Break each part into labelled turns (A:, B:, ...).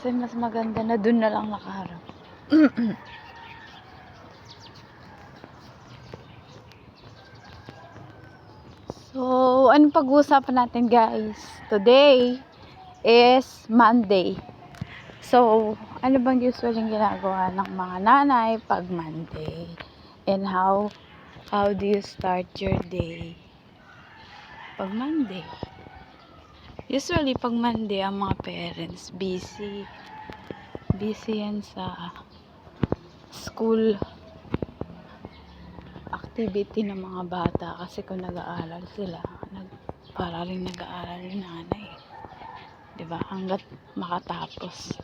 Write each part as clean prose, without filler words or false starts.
A: Kasi mas maganda na dun na lang nakaharap. So, anong pag-uusapan natin guys? Today is Monday. So, ano bang usually ginagawa ng mga nanay pag Monday? And how do you start your day pag Monday? Usually, pag Monday, ang mga parents busy yan sa school activity ng mga bata kasi kung nag-aaral sila, para rin nag-aaral yung nanay. Diba? Hanggat makatapos.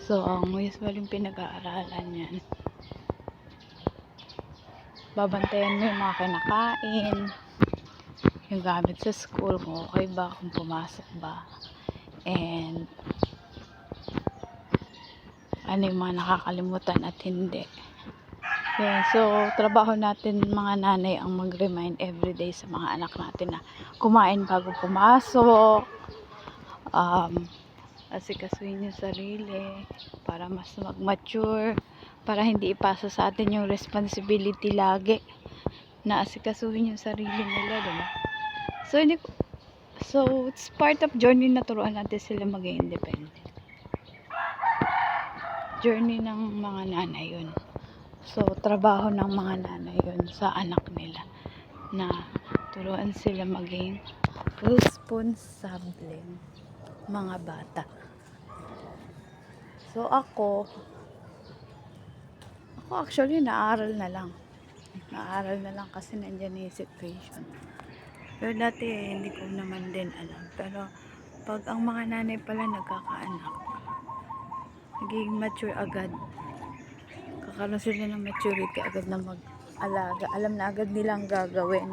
A: So, ang usually pinag-aaralan yan, babantayan mo yung mga kinakain, yung gamit sa school, kung okay ba, kung pumasok ba, and ano yung mga nakakalimutan at hindi. Yan. So, trabaho natin mga nanay ang mag-remind everyday sa mga anak natin na kumain bago pumasok, asikasuhin yung sarili para mas mag-mature, para hindi ipasa sa atin yung responsibility lagi na asikasuhin yung sarili nila, diba? So, it's part of journey na turuan natin sila maging independent. Journey ng mga nanay yun. So, trabaho ng mga nanay yun sa anak nila na turuan sila maging responsableng mga bata. So, ako actually naaral na lang kasi nandyan yung situation. Pero dati hindi ko naman din alam. Pero pag ang mga nanay pala nagkakaanak, nagiging mature agad. Kakaroon sila ng maturity agad na mag-alaga. Alam na agad nilang gagawin.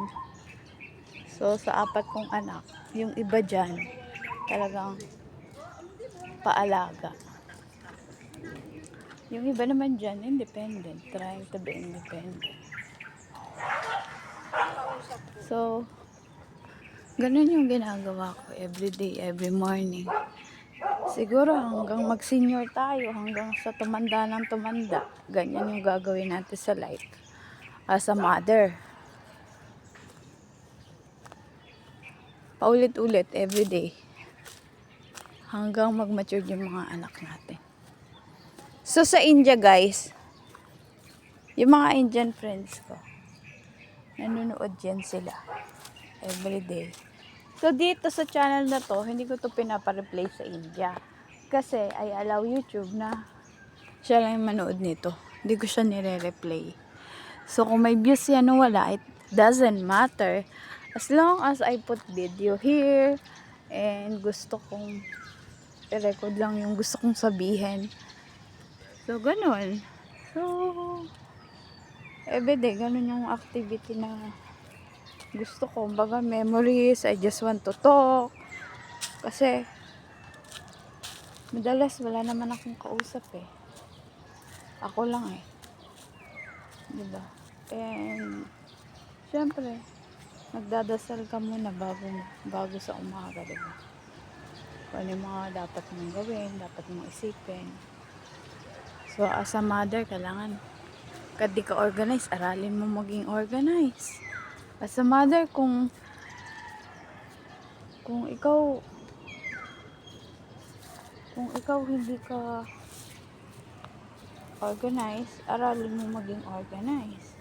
A: So, sa 4 kong anak, yung iba dyan, talagang paalaga. Yung iba naman dyan, independent. Trying to be independent. So, ganun yung ginagawa ko everyday, every morning. Siguro hanggang mag-senior tayo, hanggang sa tumanda ng tumanda, ganyan yung gagawin natin sa life as a mother. Paulit-ulit everyday hanggang mag-mature yung mga anak natin. So sa India guys, yung mga Indian friends ko, nanonood yan sila everyday. So dito sa channel na to, hindi ko to pinapa-replay sa India. Kasi I allow YouTube na siya lang yung manood nito. Hindi ko siya nire-replay. So kung may views yan o wala, it doesn't matter. As long as I put video here, and gusto kong i-record lang yung gusto kong sabihin. So ganun. So everyday, ganun yung activity na gusto ko. Baga memories, I just want to talk. Kasi madalas wala naman akong kausap eh. Ako lang eh. Diba? And syempre, nagdadasal ka muna bago sa umaga, diba? Kung ano yung mga dapat mong gawin, dapat mong isipin. So as a mother, kailangan kad di ka organize, aralin mo maging organize. As a mother, kung ikaw hindi ka organize, aralin mo maging organize.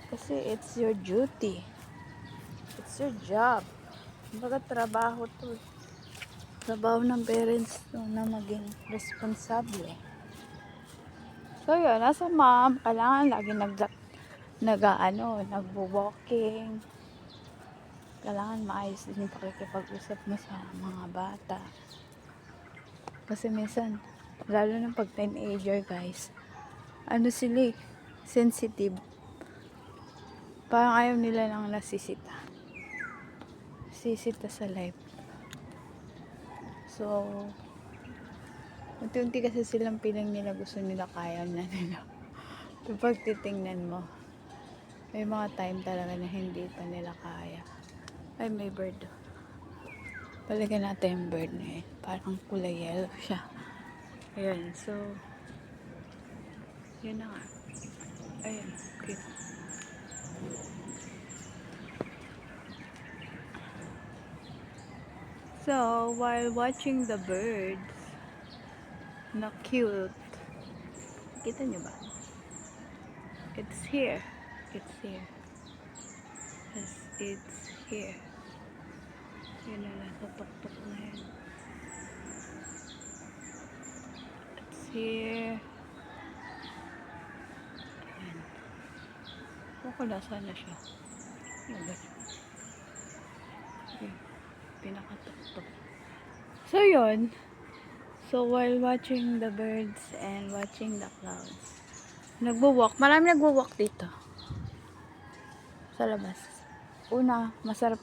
A: Kasi it's your duty. It's your job. Baga trabaho to. Trabaho ng parents to na maging responsable. So yun, as a mom, kailangan lagi nagwo-walking. Kailangan maayos din yung pakikipag-usap mo sa mga bata. Kasi minsan, lalo na pag teenager guys, sila sensitive. Parang ayaw nila lang nasisita sa life. So, unti-unti kasi silang pilang nila, gusto nila, kaya na nila. Kapag titingnan mo, may mga time talaga na hindi pa nila kaya. Ay, may bird. Palagyan natin yung bird na yun. Parang kulay yellow siya. Ayan, so, yun na nga. Ayan, cute. So, while watching the birds, na cute, kita nyo ba? It's here. It's here. Yes, it's here. Yun na, nasa tuktok na yan. It's here. Ayan. Kung nasaan na siya. Ayan. Ayan. Pinakatuktok. So, yun. So, while watching the birds and watching the clouds, nagwo-walk. Marami nagwo-walk dito. Sa labas. Una, masarap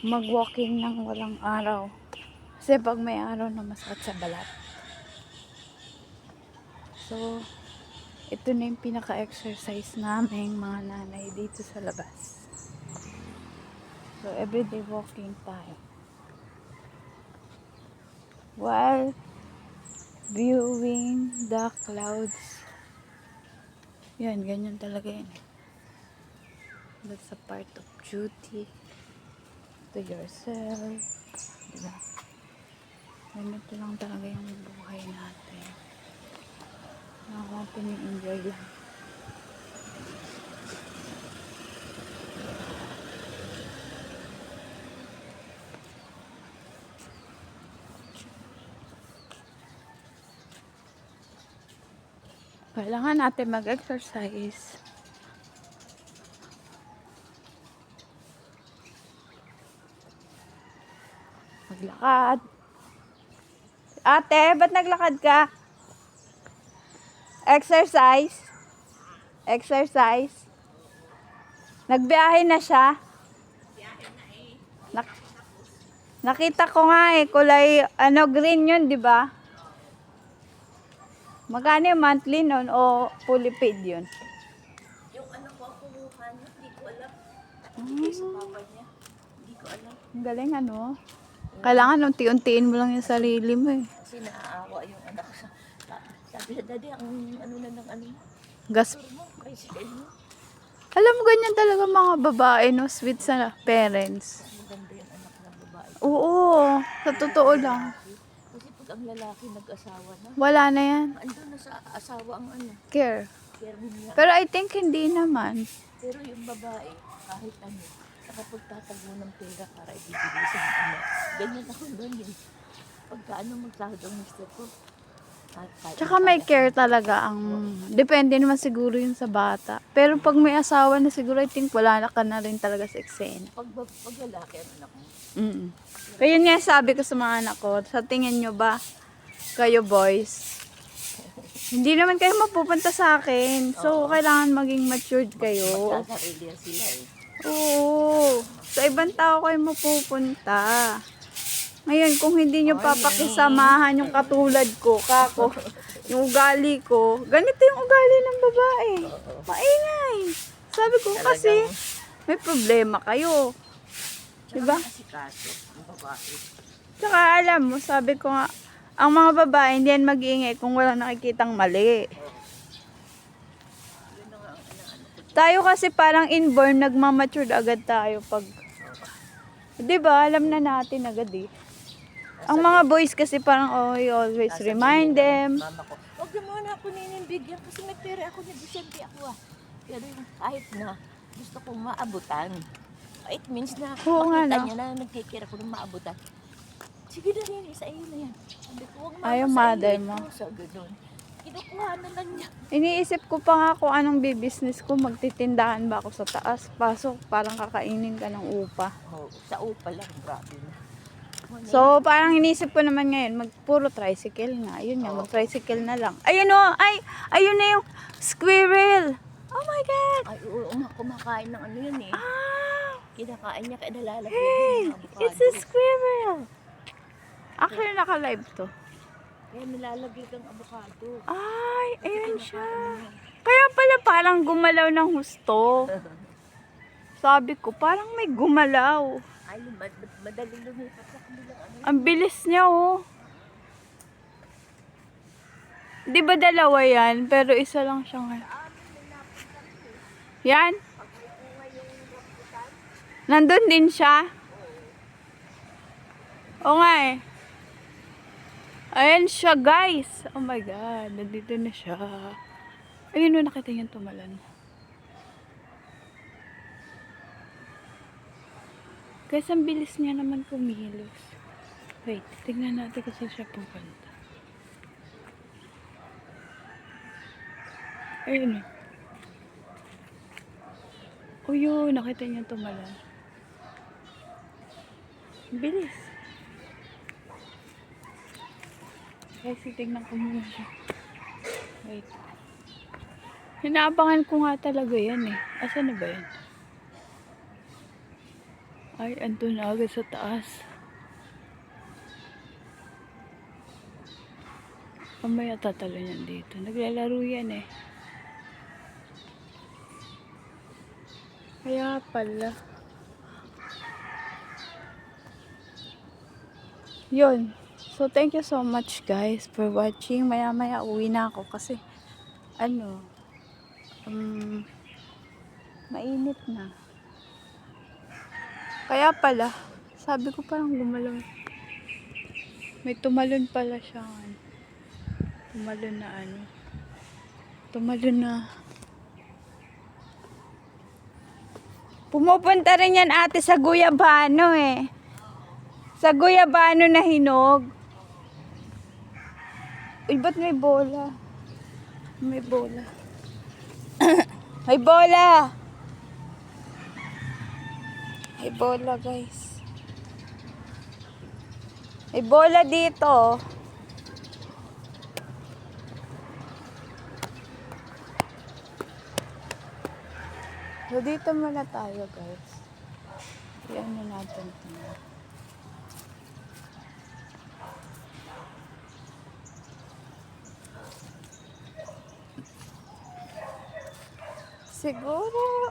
A: mag-walking ng walang araw. Kasi pag may araw na masakit sa balat. So, ito na yung pinaka-exercise namin mga nanay dito sa labas. So, everyday walking tayo. While viewing the clouds. Yan, ganyan talaga yun. That's a part of duty to yourself. Diba? Ganito lang talaga yung buhay natin. Natin yung enjoy lang. Kailangan natin mag-exercise. Maglakad. Ate, ba't naglakad ka? Exercise. Exercise. Nagbiyahe na siya. Nakita ko nga kulay green 'yun, 'di ba? Magkano yung monthly nun o fully paid 'yun?
B: Yung anak ko kumuha niya, hindi ko alam. Hindi sa papa niya, hindi ko alam.
A: Ang galing Kailangan unti-untiin mo lang yung sarili mo eh.
B: Kasi naaawa yung anak ko. Sabi na, Daddy, ang ano na ng ano mo?
A: Gas.
B: Mo, bicycle mo.
A: Alam mo ganyan talaga mga babae, no? Sweet sa parents.
B: Maganda yung anak ng babae.
A: Oo, sa totoo lang.
B: Kasi pag ang lalaki nag-asawa na,
A: Wala na yan.
B: andun na sa asawa ang ano,
A: Care.
B: care niya.
A: Pero I think hindi naman.
B: Pero yung babae, kahit ano, nakapagtatago ng pera para ibibigay sa ano. Ganyan ako doon eh. Pagka ano magsahod ang mister ko.
A: Tsaka may care talaga depende naman siguro yun sa bata. Pero pag may asawa na siguro, I think wala na ka na rin talaga sa eksena.
B: Pag lalaki ang anak mo.
A: Kaya yun nga sabi ko sa mga anak ko, sa tingin nyo ba, kayo boys, hindi naman kayo mapupunta sa akin. So, kailangan maging matured kayo.
B: Magkasarili sila eh.
A: Oo. Sa ibang tao kayo mapupunta. Ngayon, kung hindi nyo papakisamahan yung katulad ko, kako, yung ugali ko, ganito yung ugali ng babae. Maingay. Sabi ko kasi, may problema kayo. Diba?
B: Kasi kaso, ang babae.
A: Tsaka alam mo, sabi ko nga, ang mga babae, hindi yan mag-iingay kung walang nakikitang mali. Tayo kasi parang inborn, nagmamature agad tayo pag, diba, alam na natin agad eh. Ang mga boys kasi parang, you always remind them.
B: Mama ko, huwag na muna ako nininbigyan kasi may pera ako, nag-isente ako ah. Pero yung kahit na gusto kong maabutan, it means na
A: Oo nga,
B: makita
A: no?
B: niya na nagkikira ko ng maabutan. Sige na rin, sa iyo na yan. Sabi ko, huwag
A: Ay, yung
B: sa
A: mother
B: iyo
A: mo.
B: ito. So, gano'n. Kinukuha na lang niya.
A: Iniisip ko pa nga kung anong business ko, magtitindahan ba ako sa taas. Pasok, parang kakainin ka ng upa.
B: Oh, sa upa lang, grabe na.
A: So, parang inisip ko naman ngayon, puro tricycle nga. Ayun nga, mag-tricycle na lang. Ayun o, ayun na yung squirrel. Oh my God!
B: Ay, kumakain ng ano yun eh. Kinakain niya, kaya nalalagay
A: Hey,
B: ng avocado.
A: it's a squirrel. Actually, naka-live to.
B: Kaya nilalagay kang avocado.
A: Ay, ayun siya. Kaya pala parang gumalaw ng husto. Sabi ko, parang may gumalaw.
B: Ay, madali lumipat sa kabilang ano.
A: Ang bilis niya, oh. Di ba dalawa yan? Pero isa lang siya ngayon. Yan? Nandun din siya? Oo nga eh. Ayan siya guys. Oh my God. Nandito na siya. Ayun o, nakita niyan tumalan. Guys, ang bilis niya naman kumilos. Wait, tignan natin kasi siya pupunta. Ayun o. Oh yun, nakita niya tumalan. Bilis. Guys, tignan ko muna siya. Wait. Hinaabangan ko nga talaga yan eh. Asan na ba yan? Ay, andun na agad sa taas. Mamaya tatalo yan dito. Naglalaro yan eh. Kaya pala. Yun. So, thank you so much guys for watching. Maya-maya uwi na ako kasi mainit na. Kaya pala, sabi ko parang gumalaw. May tumalon pala siya. Tumalon na Tumalon na. Pumupunta rin yan ate sa guyabano eh. Sa guyabano na hinog. Uy, ba't may bola? May bola. May bola! May bola guys. May bola dito. So, dito muna tayo guys. Iyan na natin. Siguro,